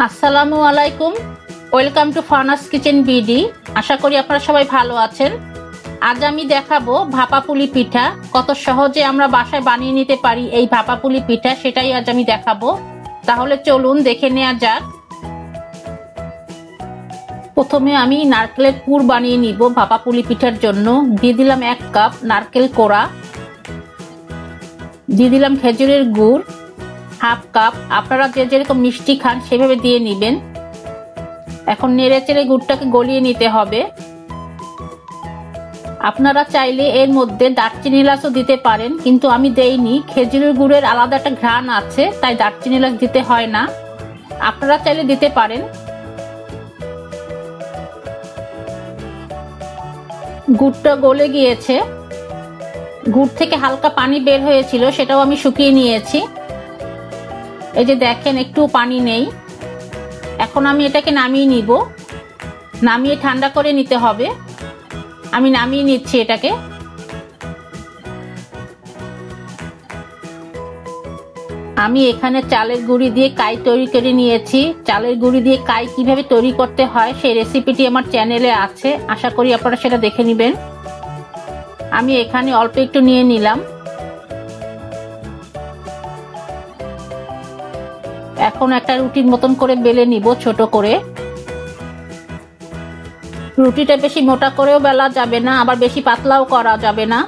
আসসালামু আলাইকুম, welcome to ফানাস kitchen BD. আশা করি আপনারা সবাই ভালো আছেন। আজ আমি দেখাবো ভাপা পুলি পিঠা। কত সহজে আমরা বাসায় বানিয়ে নিতে পারি এই ভাপা পুলি পিঠা, সেটাই আজ আমি দেখাবো। তাহলে চলুন দেখে নেওয়া যাক। প্রথমে আমি নারকেলের পুর বানিয়ে নিব ভাপা পুলি পিঠার জন্য। দিয়ে দিলাম 1 কাপ নারকেল কোড়া, দিয়ে দিলাম খেজুরের গুড় 1/2 কাপ। আপনারা যে যেরকম মিষ্টি খান সেভাবে দিয়ে নেবেন। এখন নেড়ে চেড়ে গুড়টাকে গলিয়ে নিতে হবে। আপনারা চাইলে এর মধ্যে দারচিনি এলাচও দিতে পারেন, কিন্তু আমি দেইনি। খেজুরের গুড়ের আলাদা একটা ঘ্রাণ আছে, তাই দারচিনি এলাচ দিতে হয় না। আপনারা চাইলে দিতে পারেন। গুড়টা গলে গিয়েছে। গুড় থেকে হালকা পানি বের হয়েছিল, সেটাও আমি শুকিয়ে নিয়েছি। এই যে দেখেন, একটু পানি নেই। এখন আমি এটাকে নামিয়ে নিব। নামিয়ে ঠান্ডা করে নিতে হবে। আমি নামিয়ে নিচ্ছি এটাকে। আমি এখানে চালের গুঁড়ি দিয়ে কাই তৈরি করে নিয়েছি। চালের গুঁড়ি দিয়ে কাই কিভাবে তৈরি করতে হয় সেই রেসিপিটি আমার চ্যানেলে আছে, আশা করি আপনারা সেটা দেখে নেবেন। আমি এখানে অল্প একটু নিয়ে নিলাম। এখন একটা রুটির মতন করে বেলে নিব ছোট করে। রুটিটা বেশি মোটা করেও বেলা যাবে না, আবার বেশি পাতলাও করা যাবে না।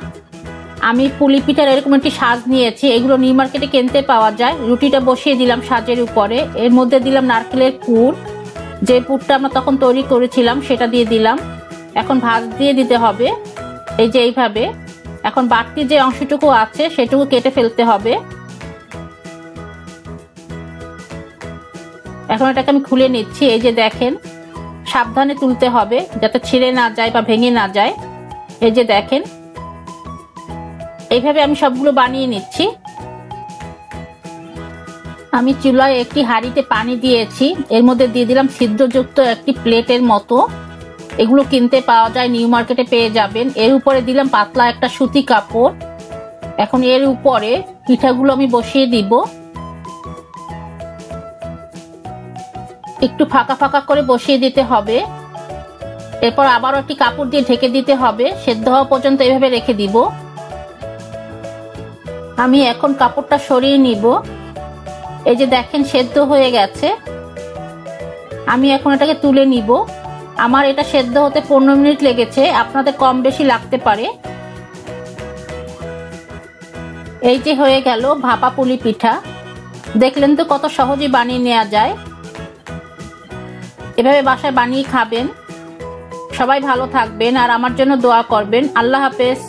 আমি পুলি পিঠার এরকম একটি সাজ নিয়েছি, এগুলো নিউ মার্কেটে কিনতে পাওয়া যায়। রুটিটা বসিয়ে দিলাম সাজের উপরে। এর মধ্যে দিলাম নারকেলের পুর, যে পুরটা আমরা তখন তৈরি করেছিলাম সেটা দিয়ে দিলাম। এখন ভাঁজ দিয়ে দিতে হবে, এই যে এইভাবে। এখন বাড়তি যে অংশটুকু আছে সেটুকু কেটে ফেলতে হবে। এখন এটাকে আমি খুলে নিচ্ছি। এই যে দেখেন, সাবধানে তুলতে হবে যাতে ছিঁড়ে না যায় বা ভেঙে না যায়। এই যে দেখেন, এইভাবে আমি সবগুলো বানিয়ে নিচ্ছি। আমি চুলায় একটি হাঁড়িতে পানি দিয়েছি, এর মধ্যে দিয়ে দিলাম ছিদ্রযুক্ত একটি প্লেটের মতো। এগুলো কিনতে পাওয়া যায়, নিউ মার্কেটে পেয়ে যাবেন। এর উপরে দিলাম পাতলা একটা সুতি কাপড়। এখন এর উপরে পিঠাগুলো আমি বসিয়ে দিব। একটু ফাঁকা ফাঁকা করে বসিয়ে দিতে হবে। এরপর আবারও একটি কাপড় দিয়ে ঢেকে দিতে হবে। সেদ্ধ হওয়া পর্যন্ত এভাবে রেখে দিব। আমি এখন কাপড়টা সরিয়ে নিব। এই যে দেখেন, সেদ্ধ হয়ে গেছে। আমি এখন এটাকে তুলে নিব। আমার এটা সেদ্ধ হতে 15 মিনিট লেগেছে, আপনাদের কম বেশি লাগতে পারে। এই যে হয়ে গেল ভাপা পুলি পিঠা। দেখলেন তো কত সহজেই বানিয়ে নেওয়া যায়। এভাবে বাসায় বানিয়ে খাবেন। সবাই ভালো থাকবেন আর আমার জন্য দোয়া করবেন। আল্লাহ হাফেজ।